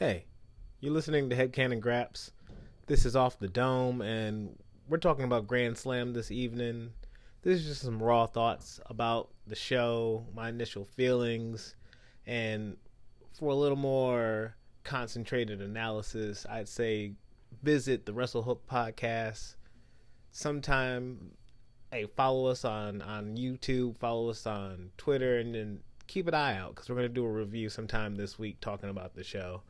Hey, you're listening to Headcanon Graps. This is Off the Dome, and we're talking about Grand Slam this evening. This is just some raw thoughts about the show, my initial feelings, and for a little more concentrated analysis, I'd say visit the WrestleHook Podcast sometime. Hey, follow us on YouTube, follow us on Twitter, and then keep an eye out because we're going to do a review sometime this week talking about the show.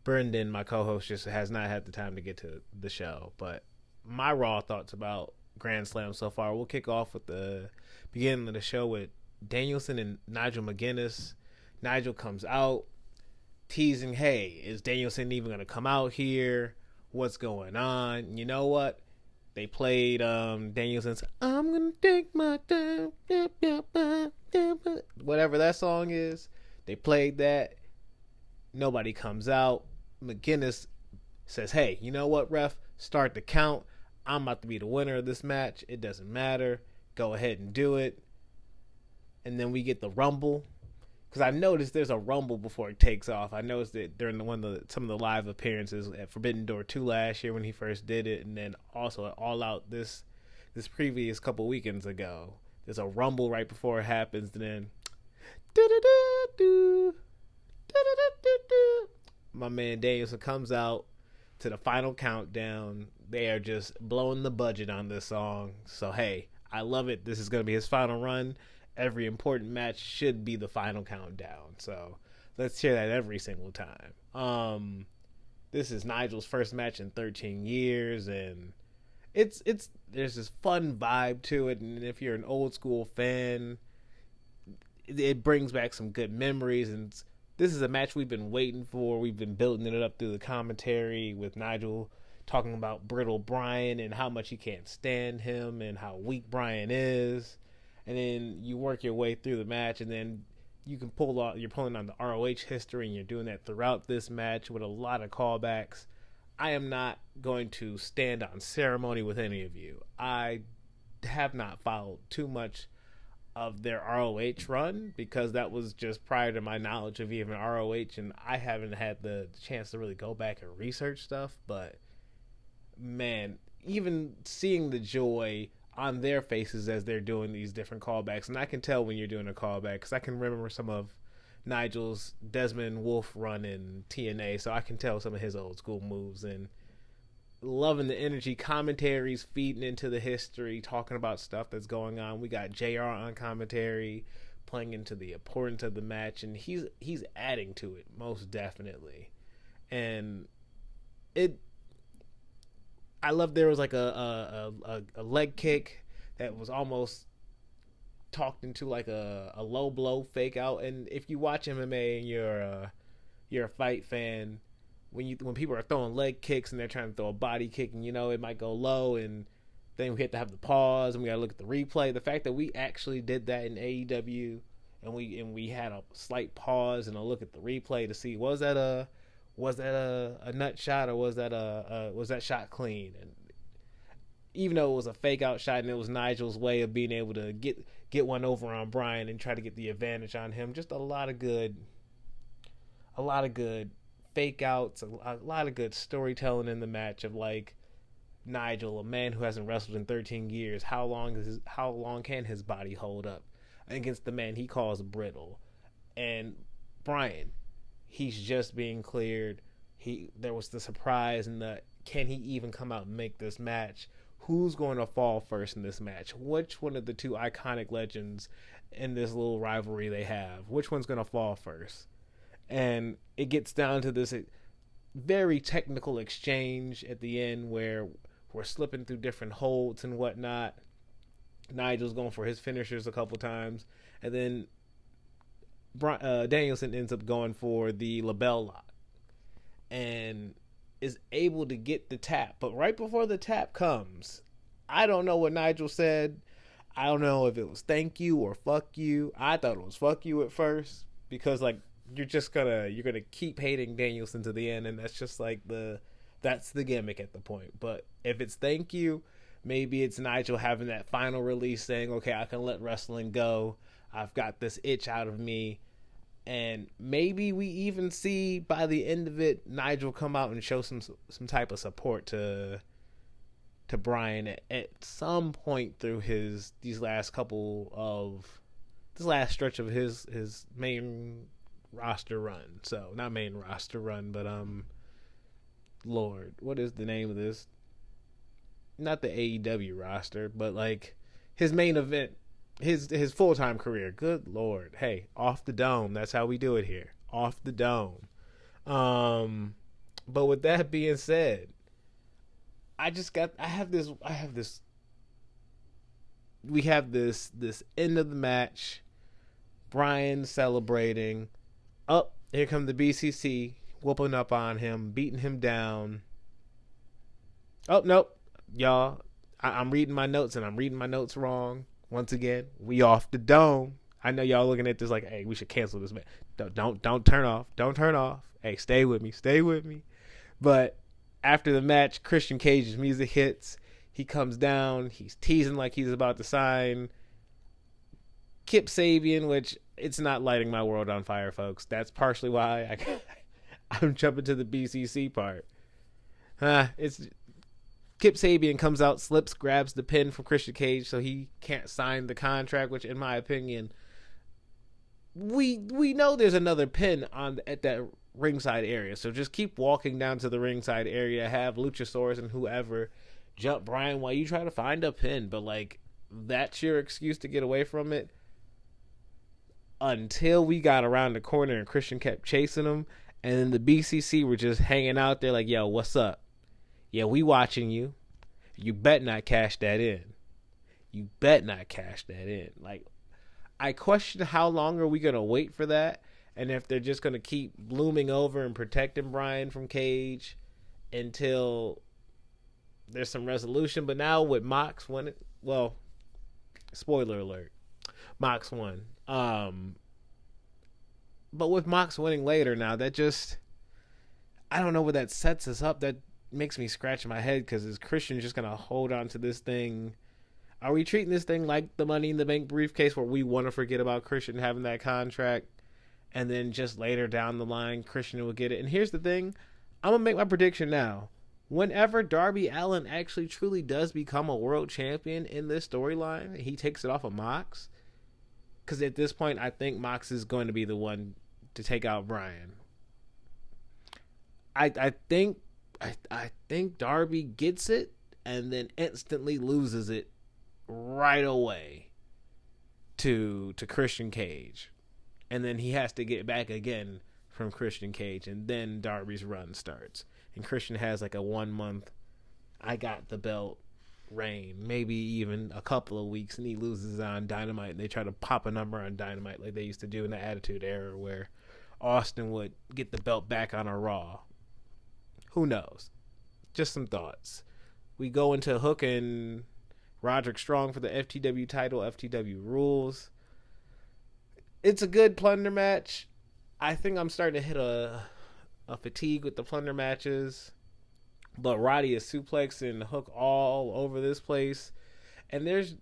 Brendan, my co-host, just has not had the time to get to the show. But my raw thoughts about Grand Slam so far, we'll kick off with the beginning of the show with Danielson and Nigel McGuinness. Nigel comes out teasing, hey, is Danielson even going to come out here? What's going on? You know what? They played Danielson's I'm going to take my time, whatever that song is. They played that. Nobody comes out. McGuinness says, hey, you know what, ref? Start the count. I'm about to be the winner of this match. It doesn't matter. Go ahead and do it. And then we get the Rumble. Because I noticed there's a Rumble before it takes off. I noticed it during some of the live appearances at Forbidden Door 2 last year when he first did it. And then also at All Out this previous couple weekends ago. There's a Rumble right before it happens. And then my man Danielson comes out to the final countdown. They are just blowing the budget on this song. So, hey, I love it. This is going to be his final run. Every important match should be the final countdown. So, let's hear that every single time. This is Nigel's first match in 13 years. And it's there's this fun vibe to it. And if you're an old school fan, it brings back some good memories. And this is a match we've been waiting for. We've been building it up through the commentary with Nigel talking about Brittle Bryan and how much he can't stand him and how weak Bryan is. And then you work your way through the match, and then you're pulling on the ROH history, and you're doing that throughout this match with a lot of callbacks. I am not going to stand on ceremony with any of you. I have not followed too much of their ROH run because that was just prior to my knowledge of even ROH, and I haven't had the chance to really go back and research stuff. But man, even seeing the joy on their faces as they're doing these different callbacks, and I can tell when you're doing a callback because I can remember some of Nigel's Desmond Wolfe run in TNA, so I can tell some of his old school moves. And loving the energy, commentaries feeding into the history, talking about stuff that's going on. We got JR on commentary, playing into the importance of the match, and he's adding to it most definitely. And I love there was like a leg kick that was almost talked into like a low blow fake out. And if you watch MMA and you're a fight fan, when people are throwing leg kicks and they're trying to throw a body kick, and it might go low, and then we have to have the pause and we got to look at the replay. The fact that we actually did that in AEW, and we had a slight pause and a look at the replay to see was that a nut shot or was that shot clean? And even though it was a fake out shot and it was Nigel's way of being able to get one over on Bryan and try to get the advantage on him, just a lot of good fake outs, a lot of good storytelling in the match of like Nigel, a man who hasn't wrestled in 13 years, how long can his body hold up against the man he calls brittle? And Bryan, he's just being cleared. There was the surprise and can he even come out and make this match? Who's going to fall first in this match? Which one of the two iconic legends in this little rivalry they have? Which one's going to fall first? And it gets down to this very technical exchange at the end where we're slipping through different holds and whatnot. Nigel's going for his finishers a couple times, and then Danielson ends up going for the label lock and is able to get the tap. But right before the tap comes, I don't know what Nigel said. I don't know if it was thank you or fuck you. I thought it was fuck you at first because like you're gonna keep hating Danielson to the end, and that's just like that's the gimmick at the point. But if it's thank you, maybe it's Nigel having that final release saying, okay, I can let wrestling go. I've got this itch out of me. And maybe we even see by the end of it, Nigel come out and show some type of support to Bryan at some point through this last stretch of his main roster run. So not main roster run, but Lord, what is the name of this? Not the AEW roster, but like his main event, his full-time career. Good Lord. Hey, off the dome. That's how we do it here. Off the dome. But with that being said, we have this end of the match. Bryan celebrating. Oh, here come the BCC whooping up on him, beating him down. Oh, nope. Y'all, I'm reading my notes and I'm reading my notes wrong. Once again, we off the dome. I know y'all looking at this like, hey, we should cancel this match. Don't turn off. Don't turn off. Hey, stay with me. But after the match, Christian Cage's music hits. He comes down. He's teasing like he's about to sign Kip Sabian, which it's not lighting my world on fire, folks. That's partially why I'm jumping to the BCC part. It's Kip Sabian comes out, slips, grabs the pin from Christian Cage, so he can't sign the contract. Which, in my opinion, we know there's another pin at that ringside area. So just keep walking down to the ringside area, have Luchasaurus and whoever jump Bryan while you try to find a pin. But like, that's your excuse to get away from it. Until we got around the corner and Christian kept chasing him, and then the BCC were just hanging out there like, yo, what's up? Yeah, we watching you. You bet not cash that in. Like, I question how long are we going to wait for that, and if they're just going to keep blooming over and protecting Bryan from Cage until there's some resolution. But now with Mox winning, well, spoiler alert, Mox won. But with Mox winning later now, that just, I don't know where that sets us up. That makes me scratch my head, because is Christian just going to hold on to this thing? Are we treating this thing like the Money in the Bank briefcase, where we want to forget about Christian having that contract, and then just later down the line, Christian will get it? And here's the thing. I'm going to make my prediction now. Whenever Darby Allin actually truly does become a world champion in this storyline, he takes it off of Mox. Because at this point, I think Mox is going to be the one to take out Bryan. I think Darby gets it and then instantly loses it right away to Christian Cage. And then he has to get back again from Christian Cage, and then Darby's run starts. And Christian has like a 1 month, I got the belt reign, maybe even a couple of weeks, and he loses on Dynamite, and they try to pop a number on Dynamite like they used to do in the Attitude Era, where Austin would get the belt back on a Raw. Who knows? Just some thoughts. We go into Hook and Roderick Strong for the FTW title. FTW rules. It's a good plunder match. I think I'm starting to hit a fatigue with the plunder matches. But Roddy is suplexing Hook all over this place. And there's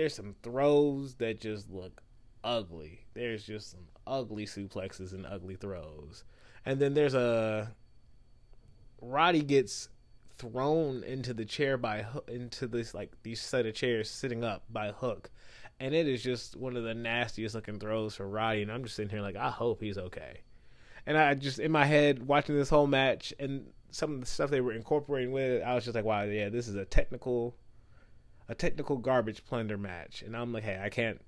some throws that just look ugly. There's just some ugly suplexes and ugly throws. And then there's Roddy gets thrown into the chair into this, like, these set of chairs sitting up by Hook. And it is just one of the nastiest looking throws for Roddy. And I'm just sitting here like, I hope he's okay. And I just, in my head, watching this whole match and some of the stuff they were incorporating with it, I was just like, wow, yeah, this is a technical garbage plunder match. And I'm like, hey, I can't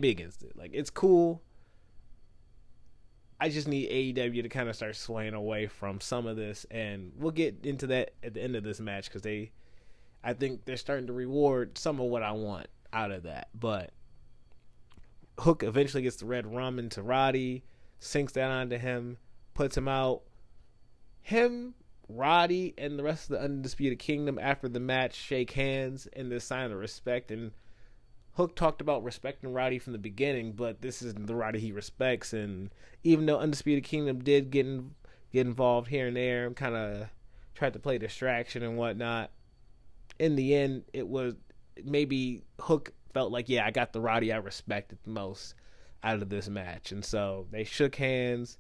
be against it. Like, it's cool. I just need AEW to kind of start swaying away from some of this, and we'll get into that at the end of this match, because I think they're starting to reward some of what I want out of that. But Hook eventually gets the red rum into Roddy, sinks that onto him, puts him out. Him, Roddy, and the rest of the Undisputed Kingdom after the match shake hands in this sign of respect. And Hook talked about respecting Roddy from the beginning, but this is the Roddy he respects. And even though Undisputed Kingdom did get involved here and there and kind of tried to play distraction and whatnot, in the end, it was maybe Hook felt like, yeah, I got the Roddy I respected the most out of this match. And so they shook hands.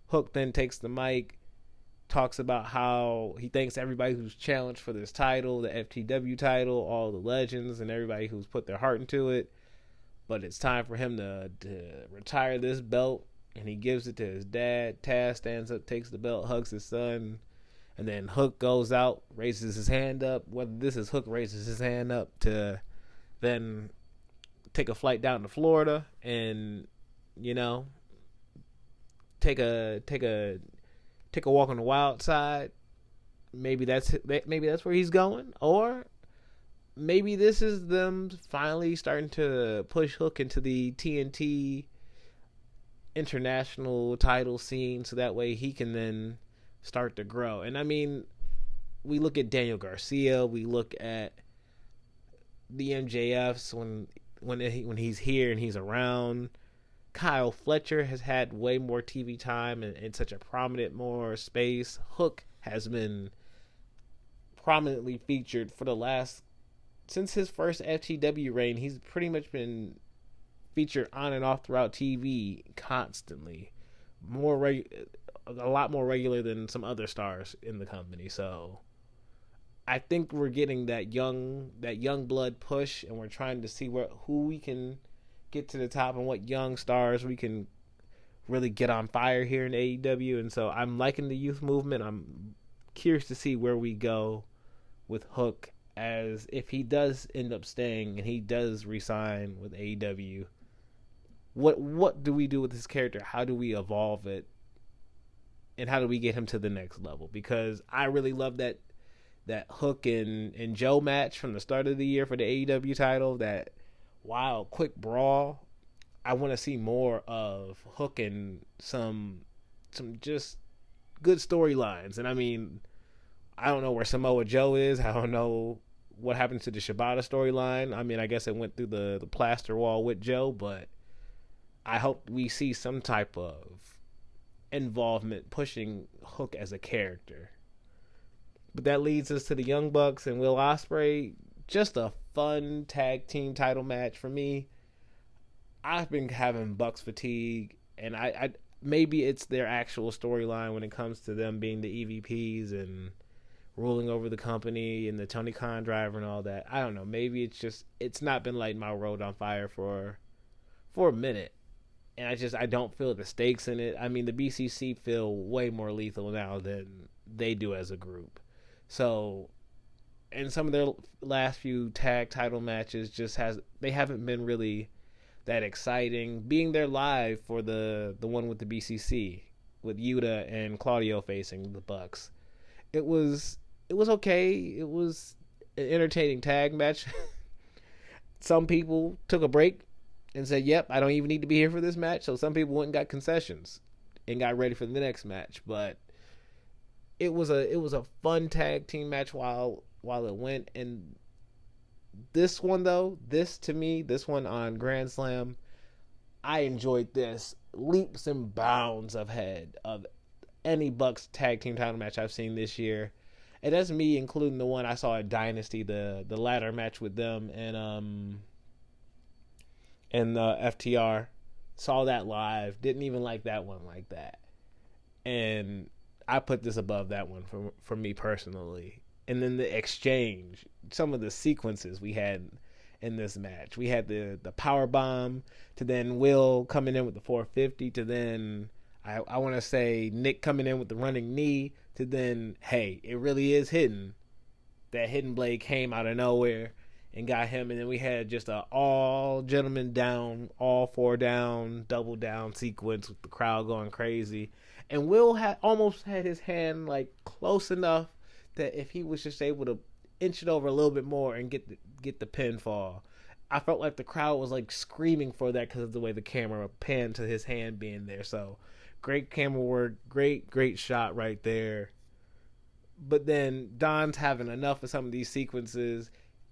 Hook then takes the mic, talks about how he thanks everybody who's challenged for this title, the FTW title, all the legends and everybody who's put their heart into it. But it's time for him to retire this belt, and he gives it to his dad. Taz stands up, takes the belt, hugs his son, and then Hook goes out, raises his hand up. Whether this is Hook raises his hand up to then take a flight down to Florida and, you know, take a walk on the wild side. Maybe that's where he's going, or maybe this is them finally starting to push Hook into the TNT international title scene, so that way he can then start to grow. And I mean, we look at Daniel Garcia, we look at the MJFs when he's here and he's around. Kyle Fletcher has had way more TV time and such a prominent more space. Hook has been prominently featured for the last, since his first FTW reign. He's pretty much been featured on and off throughout TV constantly, a lot more regular than some other stars in the company. So I think we're getting that young blood push, and we're trying to see who we can get to the top and what young stars we can really get on fire here in AEW. And so I'm liking the youth movement. I'm curious to see where we go with Hook, as if he does end up staying and he does resign with AEW. What do we do with his character? How do we evolve it? And how do we get him to the next level? Because I really love that Hook and Joe match from the start of the year for the AEW title, that wild quick brawl. I want to see more of Hook and some just good storylines. And I mean, I don't know where Samoa Joe is. I don't know what happened to the Shibata storyline. I mean, I guess it went through the plaster wall with Joe, but I hope we see some type of involvement pushing Hook as a character. But that leads us to the Young Bucks and Will Ospreay. Just a fun tag team title match for me. I've been having Bucks fatigue, and I maybe it's their actual storyline when it comes to them being the EVPs and ruling over the company and the Tony Khan driver and all that. I don't know. Maybe it's not been lighting my road on fire for a minute. And I don't feel the stakes in it. I mean, the BCC feel way more lethal now than they do as a group. So, and some of their last few tag title matches they haven't been really that exciting. Being there live for the one with the BCC with Yuta and Claudio facing the Bucks, it was okay. It was an entertaining tag match. Some people took a break and said, yep, I don't even need to be here for this match. So some people went and got concessions and got ready for the next match. But it was a fun tag team match while it went. And this one, though, this one on Grand Slam, I enjoyed this leaps and bounds ahead of any Bucks tag team title match I've seen this year. And that's me including the one I saw at Dynasty, the ladder match with them and FTR. Saw that live. Didn't even like that one like that. And I put this above that one for me personally. And then the exchange, some of the sequences we had in this match. We had the power bomb to then Will coming in with the 450 to then I want to say Nick coming in with the running knee to then, hey, it really is hidden. That hidden blade came out of nowhere and got him. And then we had just a all gentlemen down, all four down, double down sequence with the crowd going crazy. And Will almost had his hand like close enough that if he was just able to inch it over a little bit more and get the pinfall, I felt like the crowd was like screaming for that because of the way the camera panned to his hand being there. So great camera work, great shot right there. But then Don's having enough of some of these sequences.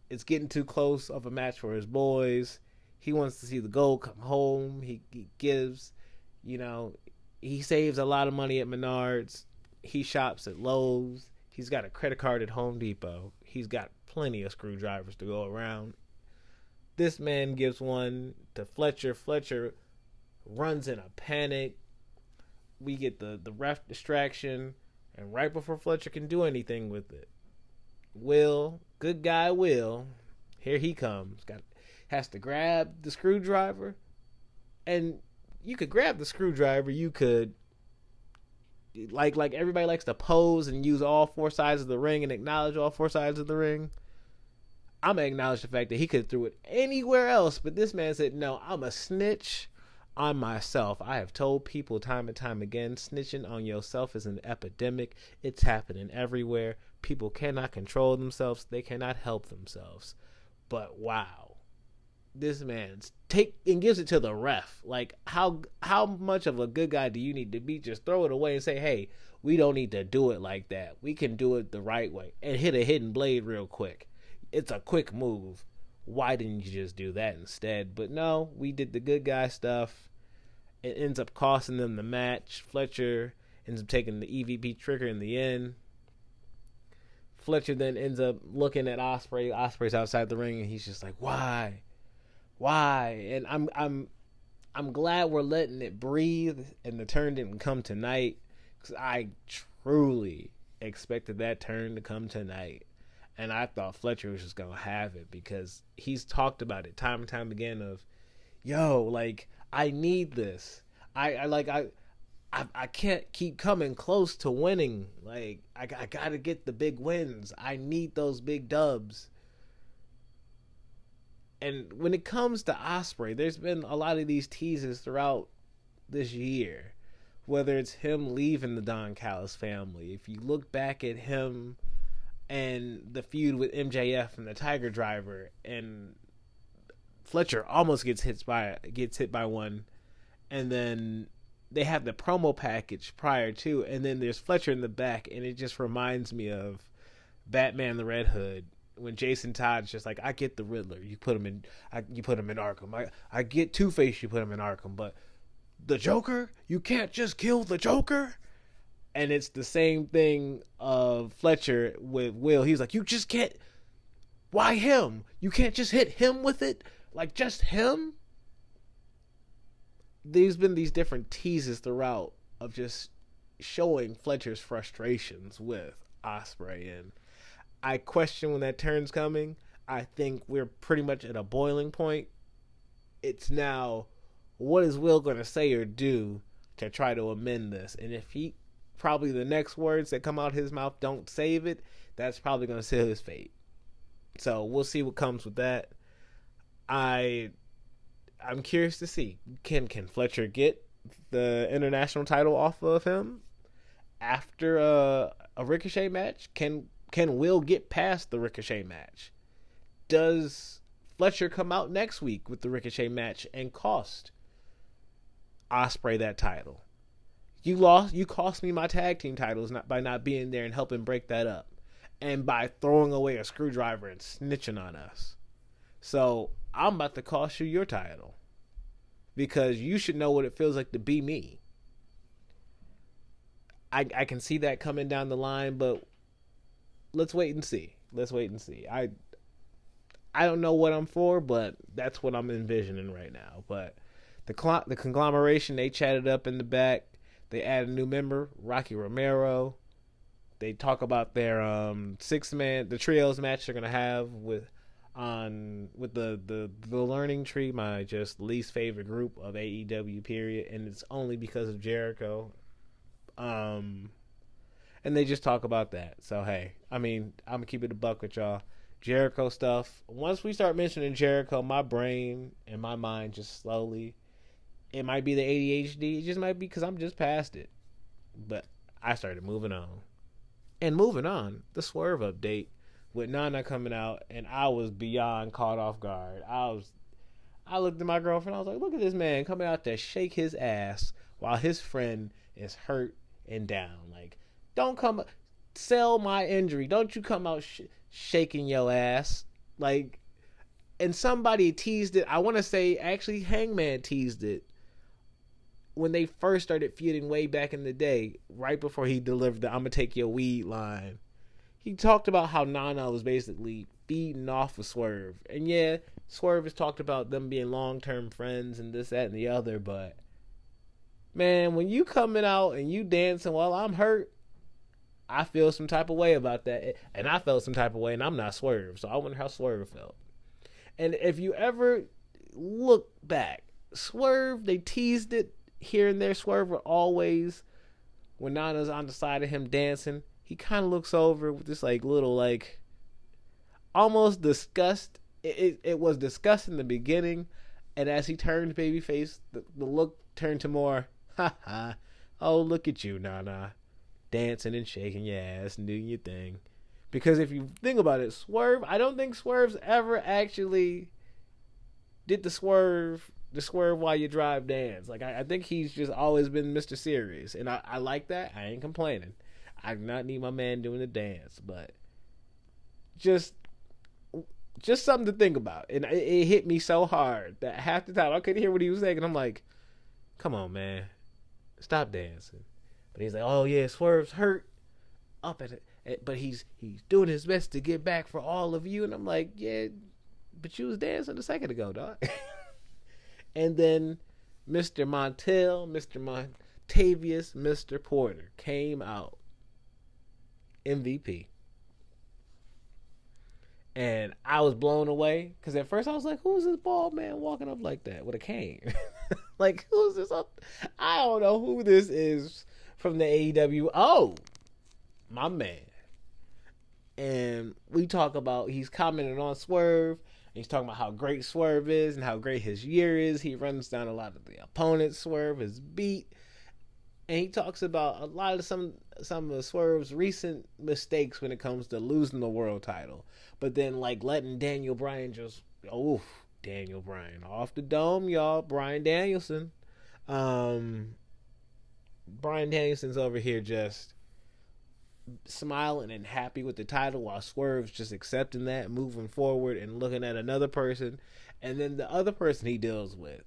It's getting too close of a match for his boys. He wants to see the gold come home. He gives, he saves a lot of money at Menards. He shops at Lowe's. He's got a credit card at Home Depot. He's got plenty of screwdrivers to go around. This man gives one to Fletcher. Fletcher runs in a panic. We get the ref distraction, and right before Fletcher can do anything with it, good guy Will, here he comes. Has to grab the screwdriver, and you could grab the screwdriver. You could like everybody likes to pose and use all four sides of the ring and acknowledge all four sides of the ring. I'm gonna acknowledge the fact that he could have threw it anywhere else, but this man said, "No, I'm a snitch on myself. I have told people time and time again, snitching on yourself is an epidemic. It's happening everywhere. People cannot control themselves. They cannot help themselves." But wow, this man's take and gives it to the ref. Like, how much of a good guy do you need to be? Just throw it away and say, "Hey, we don't need to do it like that. We can do it the right way," and hit a hidden blade real quick. It's a quick move. Why didn't you just do that instead? But no, we did the good guy stuff. It ends up costing them the match. Fletcher ends up taking the EVP trigger in the end. Fletcher then ends up looking at Ospreay. Ospreay's outside the ring, and he's just like, "Why? And I'm glad we're letting it breathe, and the turn didn't come tonight, because I truly expected that turn to come tonight, and I thought Fletcher was just gonna have it, because he's talked about it time and time again of, yo, like, I need this. I can't keep coming close to winning. Like, I gotta get the big wins. I need those big dubs. And when it comes to Ospreay, there's been a lot of these teases throughout this year. Whether it's him leaving the Don Callis family. If you look back at him and the feud with MJF and the Tiger Driver, and Fletcher almost gets hit by one, and then they have the promo package prior to, and then there's Fletcher in the back, and it just reminds me of Batman the Red Hood, when Jason Todd's just like, "I get the Riddler, you put him in Arkham. I get Two-Face, you put him in Arkham, but the Joker, you can't just kill the Joker." And it's the same thing of Fletcher with Will. He's like, "You just can't. Why him? You can't just hit him with it, like just him." There's been these different teases throughout of just showing Fletcher's frustrations with Ospreay, and I question when that turn's coming. I think we're pretty much at a boiling point. It's now, what is Will going to say or do to try to amend this? And if probably the next words that come out his mouth don't save it, that's probably going to seal his fate. So we'll see what comes with that. I'm curious to see, can Fletcher get the international title off of him after a Ricochet match? Can Will get past the Ricochet match? Does Fletcher come out next week with the Ricochet match and cost Ospreay that title? You cost me my tag team titles by not being there and helping break that up, and by throwing away a screwdriver and snitching on us. So I'm about to cost you your title, because you should know what it feels like to be me. I can see that coming down the line, but let's wait and see. I don't know what I'm for, but that's what I'm envisioning right now. But the conglomeration, they chatted up in the back. They added a new member, Rocky Romero. They talk about their the trios match they're gonna have with the Learning Tree, my just least favorite group of AEW period, and it's only because of Jericho. And they just talk about that. So hey, I mean, I'm gonna keep it a buck with y'all. Jericho stuff. Once we start mentioning Jericho, my brain and my mind just slowly. It might be the ADHD. It just might be because I'm just past it. But I started moving on. And moving on, the Swerve update with Nana coming out, and I was beyond caught off guard. I looked at my girlfriend. I was like, "Look at this man coming out to shake his ass while his friend is hurt and down. Like, don't come sell my injury. Don't you come out shaking your ass." Like, and somebody teased it. I want to say actually Hangman teased it when they first started feuding way back in the day, right before he delivered the "I'm gonna take your weed" line. He talked about how Nana was basically feeding off of Swerve. And yeah, Swerve has talked about them being long-term friends and this, that, and the other, but Man, when you coming out and you dancing while I'm hurt, I feel some type of way about that. And I felt some type of way, and I'm not Swerve. So I wonder how Swerve felt. And if you ever look back, Swerve, they teased it here and there. Swerve would always, when Nana's on the side of him dancing, he kind of looks over with this like little like almost disgust. It was disgust in the beginning, and as he turned babyface, the look turned to more, ha ha, oh look at you, Nana, dancing and shaking your ass and doing your thing. Because if you think about it, Swerve, I don't think Swerve's ever actually did the swerve while you drive dance. Like I think he's just always been Mr. Serious, and I like that. I ain't complaining. I do not need my man doing the dance, but just something to think about. And it hit me so hard that half the time I couldn't hear what he was saying, and I'm like, come on, man, stop dancing. But he's like, oh yeah, Swerve's hurt up at it, but he's doing his best to get back for all of you. And I'm like, yeah, but you was dancing a second ago, dog. And then Mr. Montel, Mr. Montavious, Mr. Porter came out MVP. And I was blown away because at first I was like, who's this bald man walking up like that with a cane? Like, who's this up? I don't know who this is from the AEW. Oh, my man. And we talk about, he's commenting on Swerve. He's talking about how great Swerve is and how great his year is. He runs down a lot of the opponents Swerve has beat. And he talks about a lot of some of Swerve's recent mistakes when it comes to losing the world title. But then, like, letting Daniel Bryan just, Daniel Bryan off the dome, y'all. Bryan Danielson. Bryan Danielson's over here just smiling and happy with the title while Swerve's just accepting that, moving forward and looking at another person. And then the other person he deals with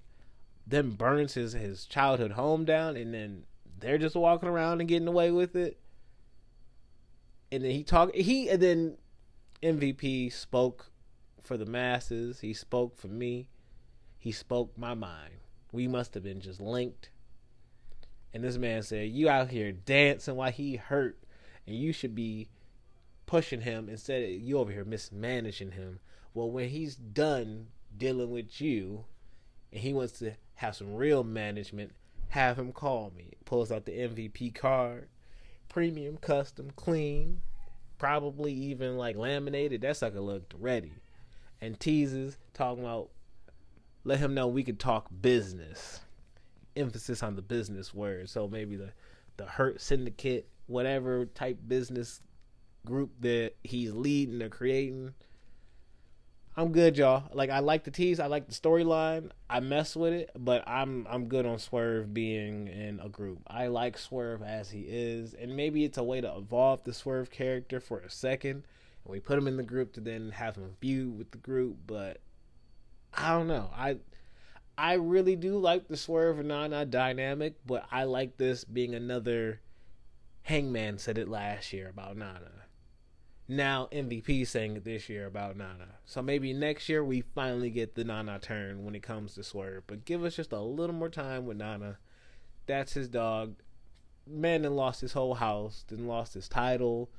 then burns his childhood home down, and then they're just walking around and getting away with it. And then MVP spoke for the masses. He spoke for me. He spoke my mind. We must have been just linked. And this man said, you out here dancing while he hurt, and you should be pushing him instead of you over here mismanaging him. Well, when he's done dealing with you and he wants to have some real management, have him call me. Pulls out the MVP card. Premium, custom, clean. Probably even like laminated. That sucker looked ready. And teases, talking about, let him know we could talk business. Emphasis on the business word. So maybe the Hurt Syndicate, whatever type business group that he's leading or creating. I'm good, y'all. Like, I like the tease. I like the storyline. I mess with it, but I'm good on Swerve being in a group. I like Swerve as he is, and maybe it's a way to evolve the Swerve character for a second, and we put him in the group to then have him feud with the group. But I don't know. I really do like the Swerve and Nana dynamic, but I like this being another. Hangman said it last year about Nana. Now MVP saying it this year about Nana. So maybe next year we finally get the Nana turn when it comes to Swerve. But give us just a little more time with Nana. That's his dog. Man then lost his whole house. Then lost his title.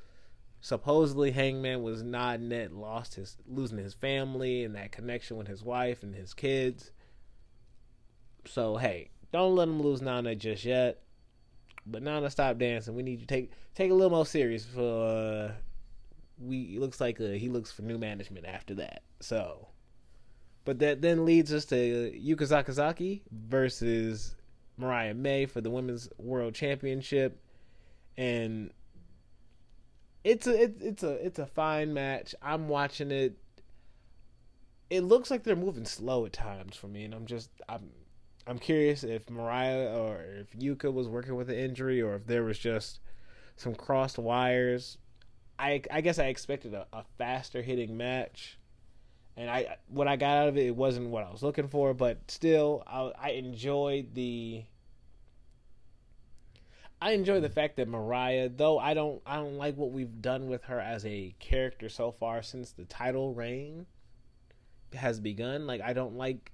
Supposedly Hangman was nodding it. Losing his family and that connection with his wife and his kids. So hey, don't let him lose Nana just yet. But Nana, stop dancing. We need you to take a little more serious for it looks like he looks for new management after that. So, but that then leads us to Yuka Sakazaki versus Mariah May for the Women's World Championship, and it's a fine match. I'm watching it. It looks like they're moving slow at times for me, and I'm curious if Mariah or if Yuka was working with an injury, or if there was just some crossed wires. I guess I expected a faster hitting match, and what I got out of it wasn't what I was looking for, but still I enjoyed the fact that Mariah, though I don't like what we've done with her as a character so far since the title reign has begun. Like, I don't like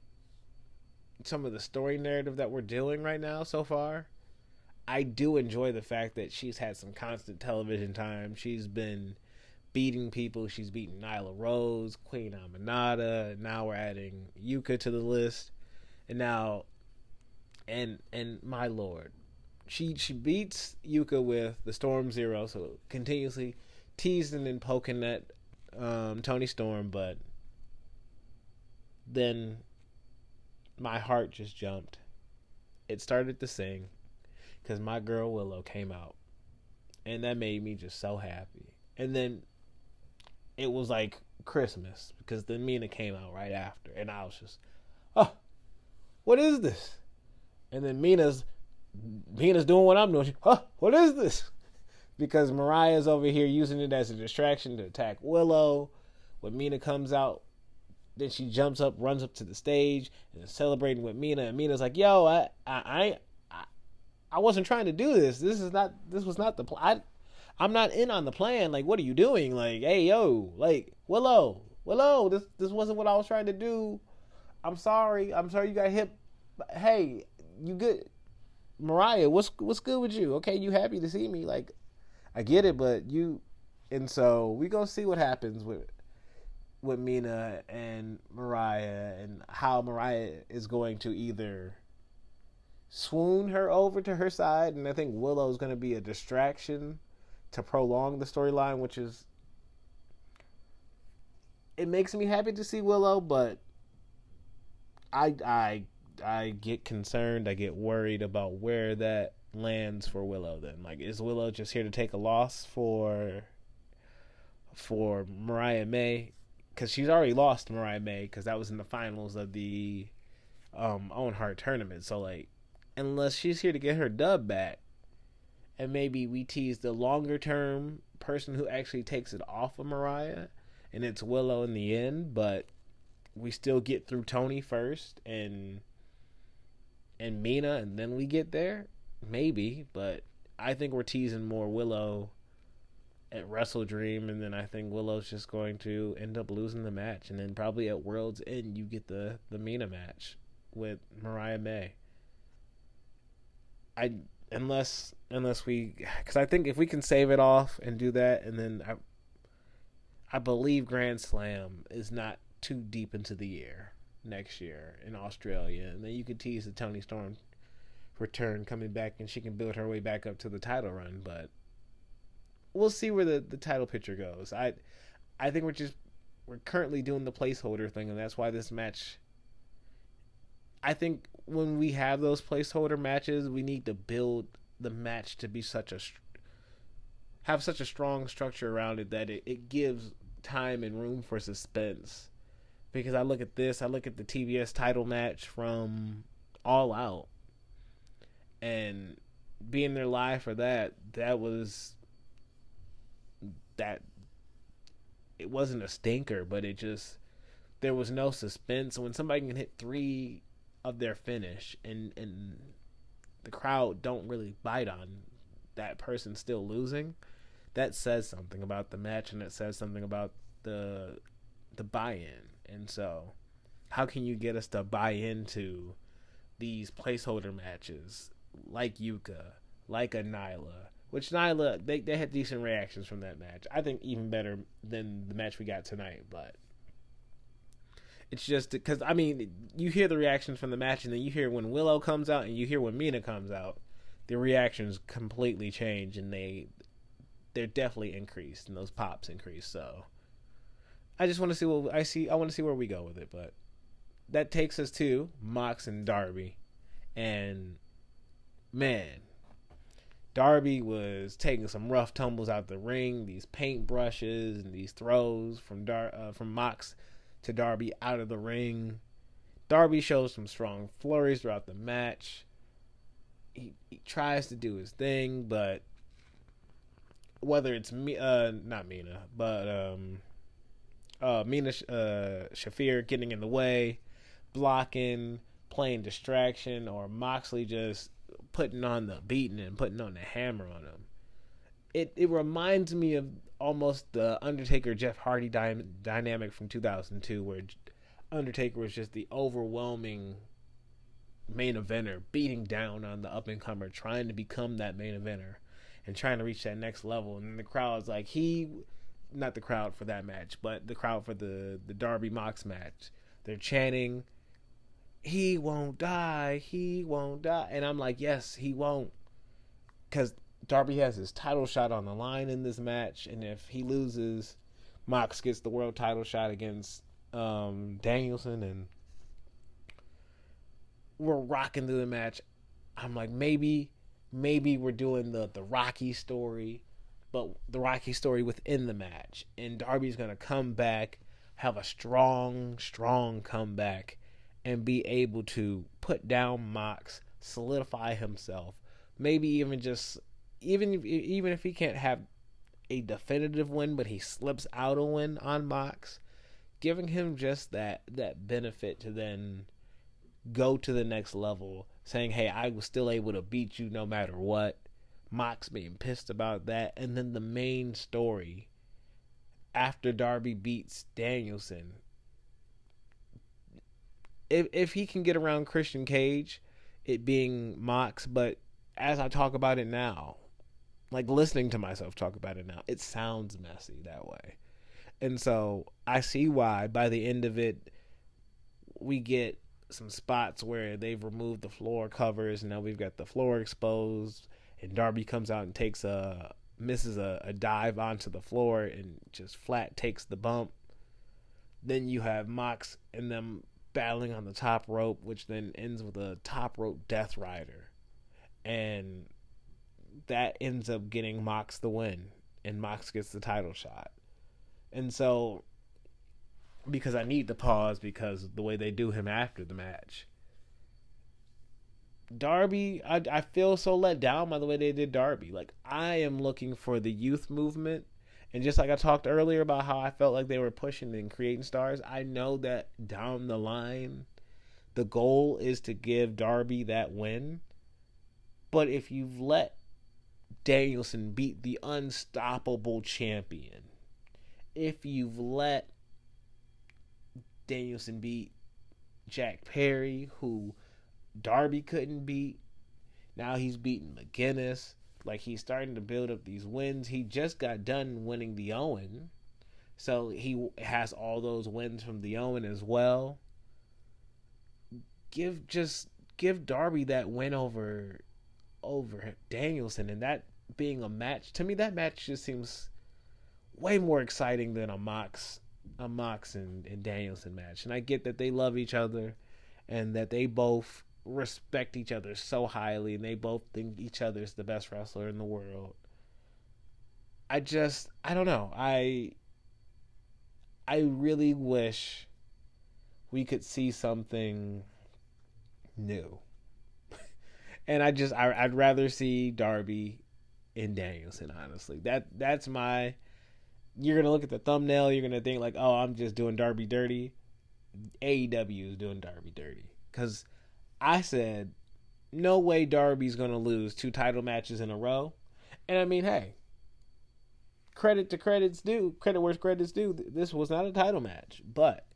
some of the story narrative that we're doing right now so far, I do enjoy the fact that she's had some constant television time. She's been beating people. She's beaten Nyla Rose, Queen Aminata. Now we're adding Yuka to the list, and now, and my lord, she beats Yuka with the Storm Zero. So continuously teasing and poking at Toni Storm, but then my heart just jumped. It started to sing because my girl Willow came out, and that made me just so happy. And then it was like Christmas because then Mina came out right after, and I was just, oh, what is this? And then Mina's doing what I'm doing. She, oh, what is this? Because Mariah's over here using it as a distraction to attack Willow. When Mina comes out, then she jumps up, runs up to the stage, and is celebrating with Mina. And Mina's like, "Yo, I wasn't trying to do this. This was not the plan. I'm not in on the plan. Like, what are you doing? Like, hey, yo, like Willow, this wasn't what I was trying to do. I'm sorry you got hit. Hey, you good? Mariah, what's good with you? Okay, you happy to see me? Like, I get it, but you." And so we gonna see what happens with Mina and Mariah, and how Mariah is going to either swoon her over to her side, and I think Willow's going to be a distraction to prolong the storyline, which is, it makes me happy to see Willow, but I get concerned, I get worried about where that lands for Willow then. Like, is Willow just here to take a loss for Mariah May? Because she's already lost to Mariah May, because that was in the finals of the Owen Hart tournament. So, like, unless she's here to get her dub back, and maybe we tease the longer term person who actually takes it off of Mariah, and it's Willow in the end, but we still get through Toni first and Mina, and then we get there, maybe. But I think we're teasing more Willow at Wrestle Dream, and then I think Willow's just going to end up losing the match, and then probably at World's End you get the Mina match with Mariah May. Unless we, because I think if we can save it off and do that, and then I believe Grand Slam is not too deep into the year next year in Australia, and then you could tease the Toni Storm return coming back, and she can build her way back up to the title run. But we'll see where the title picture goes. I think we're currently doing the placeholder thing, and that's why this match, I think when we have those placeholder matches, we need to build the match to be have such a strong structure around it that it gives time and room for suspense. Because I look at the TBS title match from All Out, and being there live for that was that. It wasn't a stinker, but there was no suspense. When somebody can hit 3 of their finish and the crowd don't really bite on that person still losing, that says something about the match, and it says something about the buy-in. And so how can you get us to buy into these placeholder matches like Yuka, like a Nyla, which Nyla, they had decent reactions from that match. I think even better than the match we got tonight, but it's just because, I mean, you hear the reactions from the match, and then you hear when Willow comes out, and you hear when Mina comes out, the reactions completely change, and they're definitely increased, and those pops increase. So I just want to see what I see. I want to see where we go with it, but that takes us to Mox and Darby, and man, Darby was taking some rough tumbles out the ring. These paint brushes and these throws from Mox to Darby out of the ring. Darby shows some strong flurries throughout the match. He tries to do his thing, but whether it's not Mina, but Mina Shafir getting in the way, blocking, playing distraction, or Moxley just putting on the beating and putting on the hammer on him. It reminds me of almost the Undertaker Jeff Hardy dynamic from 2002, where Undertaker was just the overwhelming main eventer, beating down on the up and comer, trying to become that main eventer and trying to reach that next level. And the crowd's like, not the crowd for that match, but the crowd for the Darby Mox match, they're chanting, "He won't die, he won't die." And I'm like, yes, he won't. Because Darby has his title shot on the line in this match, and if he loses, Mox gets the world title shot against Danielson, and we're rocking through the match. I'm like, maybe we're doing the Rocky story, but the Rocky story within the match, and Darby's gonna come back, have a strong comeback, and be able to put down Mox, solidify himself. Maybe even if he can't have a definitive win, but he slips out a win on Mox, giving him just that benefit to then go to the next level, saying, hey, I was still able to beat you no matter what. Mox being pissed about that. And then the main story, after Darby beats Danielson, if he can get around Christian Cage, it being Mox, but as I talk about it now, like listening to myself talk about it now, it sounds messy that way. And so I see why by the end of it, we get some spots where they've removed the floor covers, and now we've got the floor exposed, and Darby comes out and misses a dive onto the floor and just flat takes the bump. Then you have Mox and them battling on the top rope, which then ends with a top rope death rider, and that ends up getting Mox the win, and Mox gets the title shot. And so, because I need to pause because of the way they do him after the match, Darby, I feel so let down by the way they did Darby. Like, I am looking for the youth movement, and just like I talked earlier about how I felt like they were pushing and creating stars, I know that down the line the goal is to give Darby that win. But if you've let Danielson beat the unstoppable champion, if you've let Danielson beat Jack Perry, who Darby couldn't beat, now he's beating McGuinness, like he's starting to build up these wins. He just got done winning the Owen, so he has all those wins from the Owen as well. Give Darby that win over Danielson, and that being a match, to me that match just seems way more exciting than a Mox and Danielson match. And I get that they love each other and that they both respect each other so highly, and they both think each other is the best wrestler in the world. I don't know. I really wish we could see something new. And I'd rather see Darby and Danielson, honestly. That's my... You're going to look at the thumbnail, you're going to think like, oh, I'm just doing Darby dirty. AEW is doing Darby dirty. Because I said, no way Darby's going to lose 2 title matches in a row. And I mean, hey, credit where credit's due. This was not a title match. But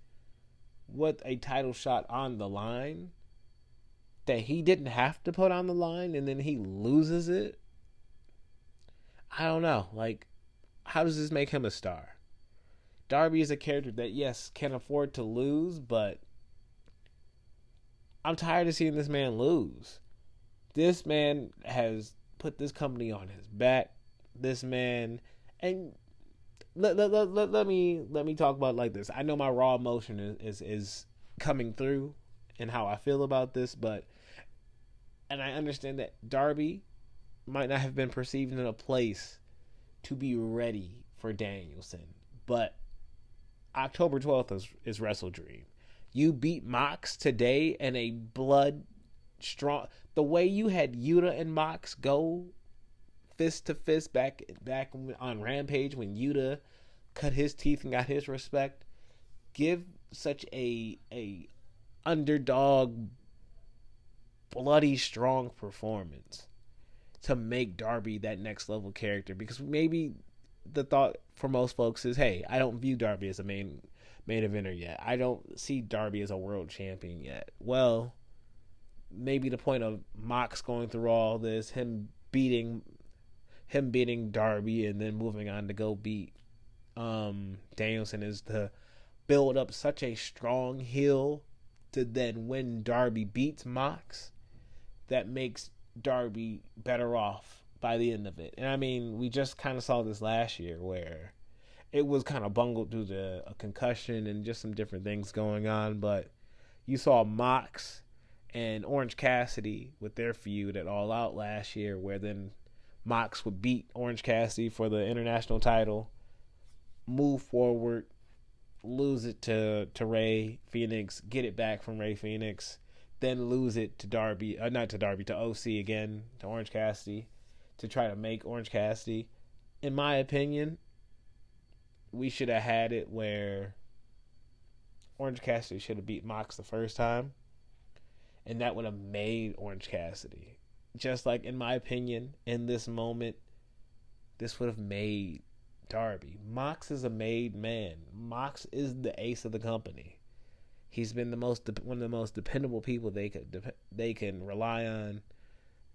with a title shot on the line that he didn't have to put on the line, and then he loses it, I don't know. Like, how does this make him a star? Darby is a character that, yes, can afford to lose, but I'm tired of seeing this man lose. This man has put this company on his back. This man, and let me talk about it like this. I know my raw emotion is coming through and how I feel about this, and I understand that Darby might not have been perceived in a place to be ready for Danielson, but October 12th is Wrestle Dream. You beat Mox today in a blood strong... The way you had Yuta and Mox go fist to fist back on Rampage when Yuta cut his teeth and got his respect. Give such a underdog, bloody strong performance to make Darby that next level character, because maybe the thought for most folks is, hey, I don't view Darby as a main eventer yet. I don't see Darby as a world champion yet. Well, maybe the point of Mox going through all this, him beating Darby and then moving on to go beat Danielson, is to build up such a strong heel to then when Darby beats Mox, that makes Darby better off by the end of it. And I mean, we just kind of saw this last year where it was kind of bungled due to a concussion and just some different things going on, but you saw Mox and Orange Cassidy with their feud at All Out last year, where then Mox would beat Orange Cassidy for the international title, move forward, lose it to Ray Phoenix, get it back from Ray Phoenix, then lose it to to OC again, to Orange Cassidy, to try to make Orange Cassidy. In my opinion, we should have had it where Orange Cassidy should have beat Mox the first time, and that would have made Orange Cassidy. Just like, in my opinion, in this moment, this would have made Darby. Mox is a made man. Mox is the ace of the company. He's been one of the most dependable people they can rely on.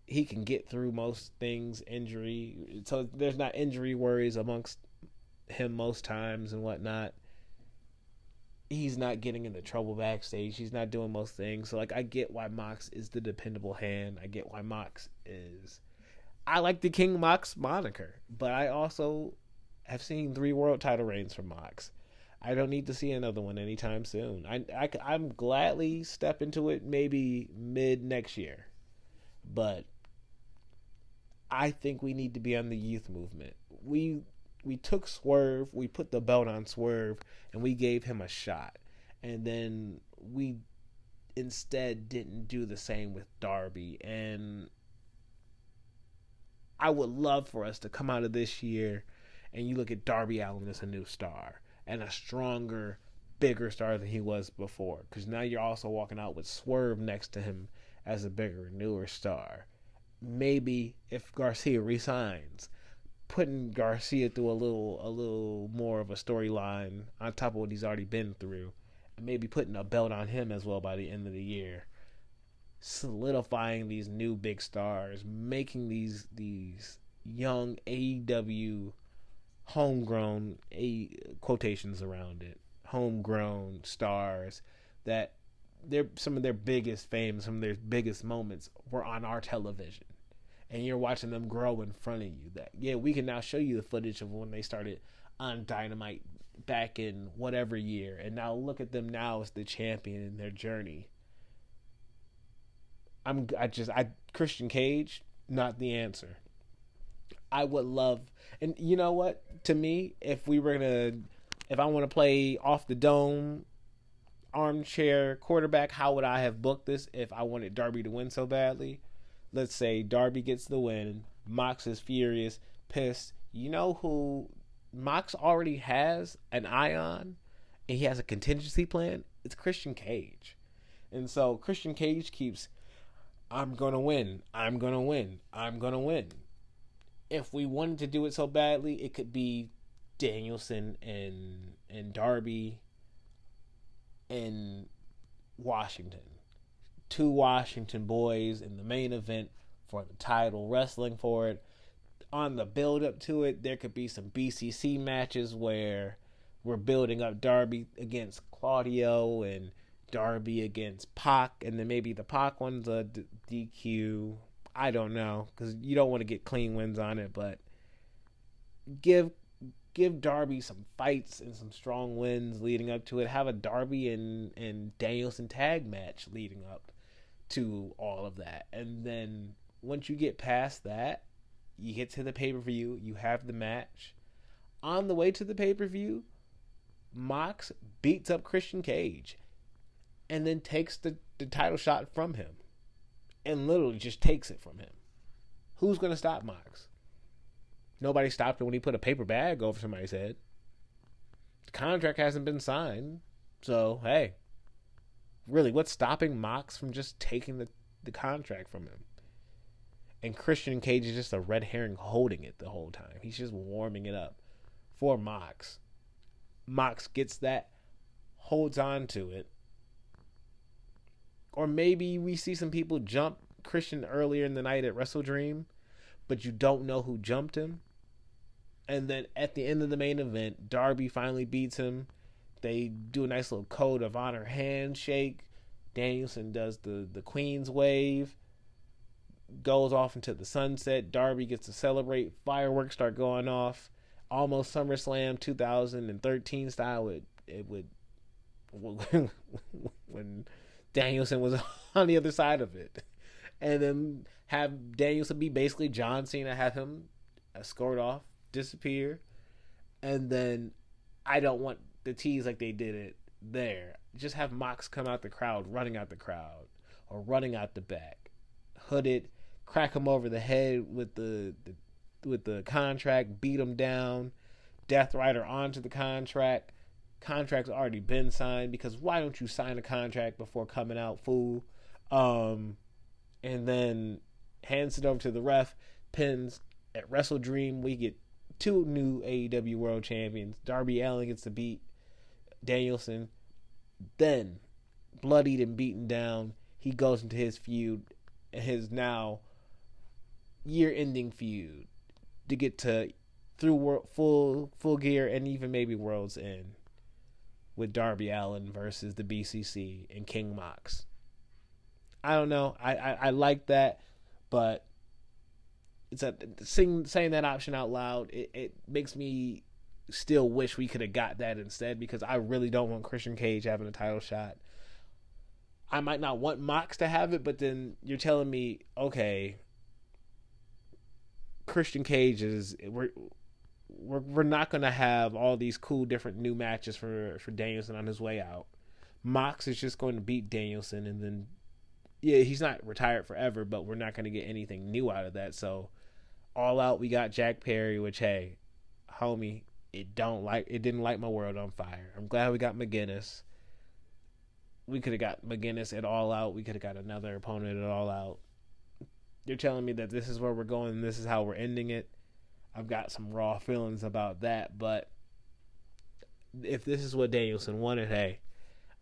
He can get through most things, injury. So there's not injury worries amongst him most times and whatnot. He's not getting into trouble backstage. He's not doing most things. So, like, I get why Mox is the dependable hand. I get why Mox is... I like the King Mox moniker, but I also have seen 3 world title reigns from Mox. I don't need to see another one anytime soon. I'm gladly step into it maybe mid next year, but I think we need to be on the youth movement. We took Swerve, we put the belt on Swerve, and we gave him a shot. And then we instead didn't do the same with Darby. And I would love for us to come out of this year and you look at Darby Allin as a new star and a stronger, bigger star than he was before. Because now you're also walking out with Swerve next to him as a bigger, newer star. Maybe if Garcia resigns, putting Garcia through a little more of a storyline on top of what he's already been through, and maybe putting a belt on him as well by the end of the year, solidifying these new big stars, making these young AEW homegrown, quotations around it, homegrown stars that some of their biggest fame, some of their biggest moments were on our television. And you're watching them grow in front of you. That, yeah, we can now show you the footage of when they started on Dynamite back in whatever year. And now look at them now as the champion in their journey. Christian Cage, not the answer. I would love, and you know what? To me, if I want to play off the dome, armchair quarterback, how would I have booked this if I wanted Darby to win so badly? Let's say Darby gets the win. Mox is furious, pissed. You know who Mox already has an eye on, and he has a contingency plan? It's Christian Cage. And so Christian Cage keeps, I'm going to win. I'm going to win. I'm going to win. If we wanted to do it so badly, it could be Danielson and Darby and Washington. 2 Washington boys in the main event for the title, wrestling for it. On the build up to it, there could be some BCC matches where we're building up Darby against Claudio and Darby against Pac, and then maybe the Pac one's a DQ. I don't know, because you don't want to get clean wins on it, but give Darby some fights and some strong wins leading up to it. Have a Darby and Danielson tag match leading up to all of that. And then once you get past that, you get to the pay-per-view, you have the match. On the way to the pay-per-view, Mox beats up Christian Cage and then takes the title shot from him. And literally just takes it from him. Who's going to stop Mox? Nobody stopped him when he put a paper bag over somebody's head. The contract hasn't been signed. So, hey. Really, what's stopping Mox from just taking the contract from him? And Christian Cage is just a red herring holding it the whole time. He's just warming it up for Mox. Mox gets that, holds on to it, Or maybe we see some people jump Christian earlier in the night at Wrestle Dream, but you don't know who jumped him. And then at the end of the main event, Darby finally beats him. They do a nice little code of honor handshake. Danielson does the Queen's wave, goes off into the sunset. Darby gets to celebrate. Fireworks start going off. Almost SummerSlam 2013 style. It would when Danielson was on the other side of it. And then have Danielson be basically John Cena, have him escort off, disappear. And then I don't want the tease like they did it there. Just have Mox come out the crowd, running out the crowd, or running out the back, hooded, crack him over the head with the contract, beat him down, Death Rider onto the contract. Contract's already been signed, because why don't you sign a contract before coming out, fool? And then hands it over to the ref, pins. At Wrestle Dream, we get 2 new AEW World Champions. Darby Allin gets to beat Danielson. Then, bloodied and beaten down, he goes into his feud, his now year-ending feud, to get to through full gear and even maybe World's End, with Darby Allin versus the BCC and King Mox. I don't know. I like that, but it's saying that option out loud. It makes me still wish we could have got that instead, because I really don't want Christian Cage having a title shot. I might not want Mox to have it, but then you're telling me, okay, Christian Cage is we're not going to have all these cool different new matches for Danielson on his way out. Mox is just going to beat Danielson, and then he's not retired forever, but we're not going to get anything new out of that. So All Out, we got Jack Perry, which, hey, homie, it didn't light my world on fire. I'm glad we got McGuinness. We could have got McGuinness at All Out. We could have got another opponent at All Out. You're telling me that this is where we're going and this is how we're ending it. I've got some raw feelings about that, but if this is what Danielson wanted, hey,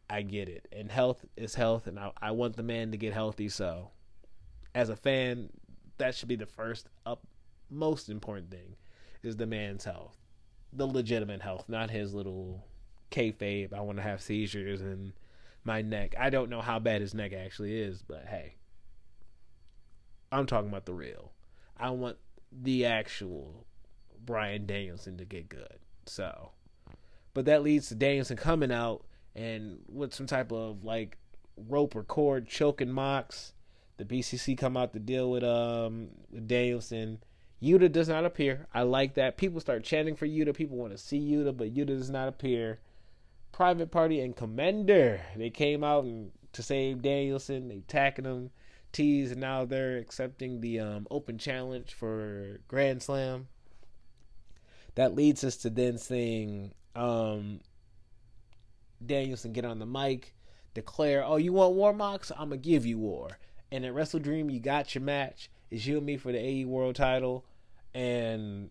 I get it. And health is health, and I want the man to get healthy. So as a fan, that should be the most important thing, is the man's health. The legitimate health, not his little kayfabe, I want to have seizures in my neck. I don't know how bad his neck actually is, but hey, I'm talking about the real. I want the actual Bryan Danielson to get good. So, but that leads to Danielson coming out and with some type of like rope or cord choking Mox. The BCC come out to deal with Danielson. Yuta does not appear. I like that. People start chanting for Yuta. People want to see Yuta, but Yuta does not appear. Private Party and Commander, they came out to save Danielson. They attacking him, tease, and now they're accepting the open challenge for Grand Slam. That leads us to then seeing Danielson get on the mic, declare, "Oh, you want war, Mox? I'm gonna give you war." And at Wrestle Dream, you got your match. It's you and me for the AE World Title, and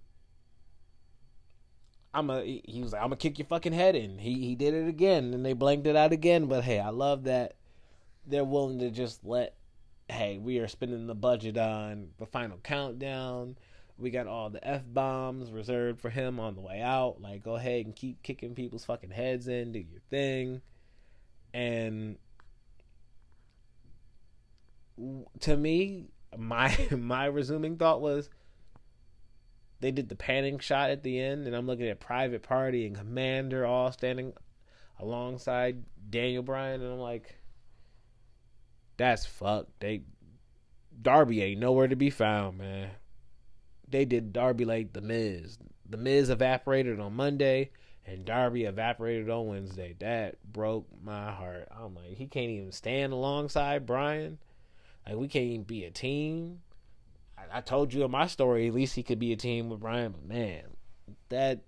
he was like, "I'm gonna kick your fucking head in." He did it again, and they blanked it out again. But hey, I love that they're willing to just hey, we are spending the budget on the final countdown. We got all the F-bombs reserved for him on the way out. Like, go ahead and keep kicking people's fucking heads in, do your thing. And to me, my resuming thought was, they did the panning shot at the end, and I'm looking at Private Party and Commander all standing alongside Daniel Bryan, and I'm like, that's fucked. Darby ain't nowhere to be found, man. They did Darby like The Miz. The Miz evaporated on Monday, and Darby evaporated on Wednesday. That broke my heart. I'm like, he can't even stand alongside Bryan. Like, we can't even be a team. I told you in my story, at least he could be a team with Bryan, but man, that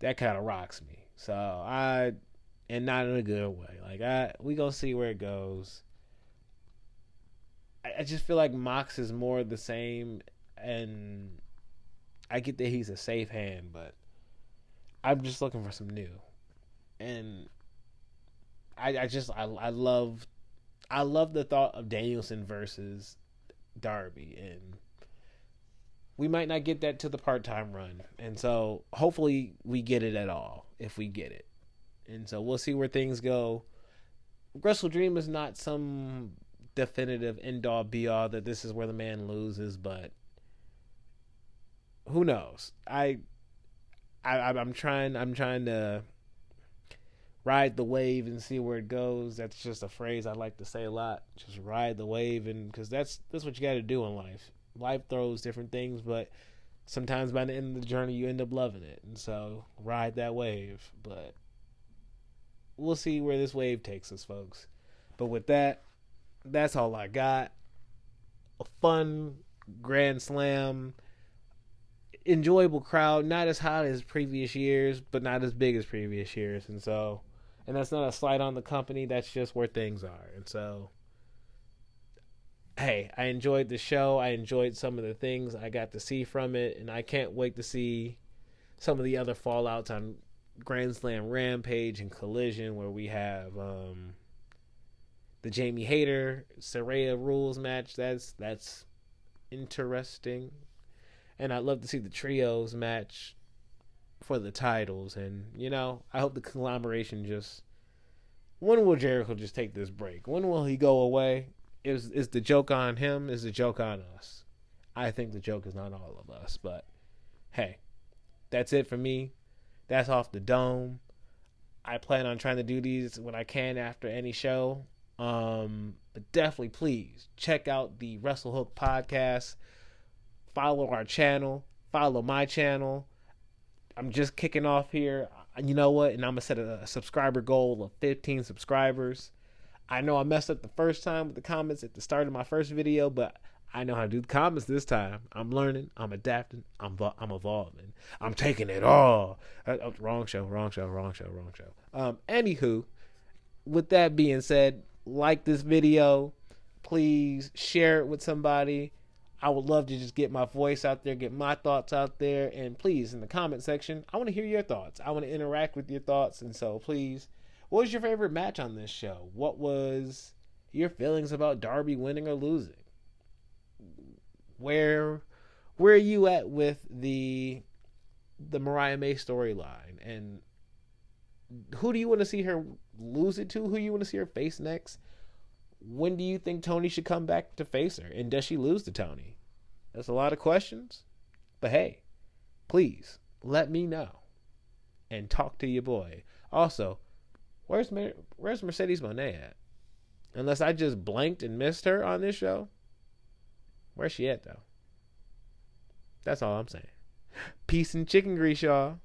kind of rocks me. So and not in a good way. Like, we gonna see where it goes. I just feel like Mox is more the same, and I get that he's a safe hand, but I'm just looking for some new. And I love the thought of Danielson versus Darby, and we might not get that to the part-time run, and so hopefully we get it at all if we get it, and so we'll see where things go. Wrestle Dream is not some definitive end-all be-all that this is where the man loses, but who knows? I'm trying to ride the wave and see where it goes. That's just a phrase I like to say a lot. Just ride the wave, and because that's what you got to do in life. Life throws different things, but sometimes by the end of the journey, you end up loving it. And so ride that wave. But we'll see where this wave takes us, folks. But with that, that's all I got. A fun Grand Slam. Enjoyable crowd. Not as hot as previous years, but not as big as previous years. And that's not a slight on the company. That's just where things are. And so, hey, I enjoyed the show. I enjoyed some of the things I got to see from it, and I can't wait to see some of the other fallouts on Grand Slam Rampage and Collision, where we have the Jamie Hayter Saraya rules match. That's interesting, and I'd love to see the trios match for the titles. And I hope the conglomeration just. When will Jericho just take this break? When will he go away? Is the joke on him? Is the joke on us? I think the joke is not all of us, but hey, that's it for me. That's off the dome. I plan on trying to do these when I can after any show. But definitely, please check out the WrestleHook Podcast. Follow our channel. Follow my channel. I'm just kicking off here. You know what? And I'm going to set a subscriber goal of 15 subscribers. I know I messed up the first time with the comments at the start of my first video, but I know how to do the comments this time. I'm learning. I'm adapting. I'm evolving. I'm taking it all. Wrong show. Anywho, with that being said, like this video. Please share it with somebody. I would love to just get my voice out there, get my thoughts out there. And please, in the comment section, I want to hear your thoughts. I want to interact with your thoughts. And so please, what was your favorite match on this show? What was your feelings about Darby winning or losing? Where are you at with the Mariah May storyline? And who do you want to see her lose it to? Who do you want to see her face next? When do you think Tony should come back to face her? And does she lose to Tony? That's a lot of questions. But hey, please let me know and talk to your boy. Also, where's Mercedes Moné at? Unless I just blanked and missed her on this show. Where's she at, though? That's all I'm saying. Peace and chicken grease, y'all.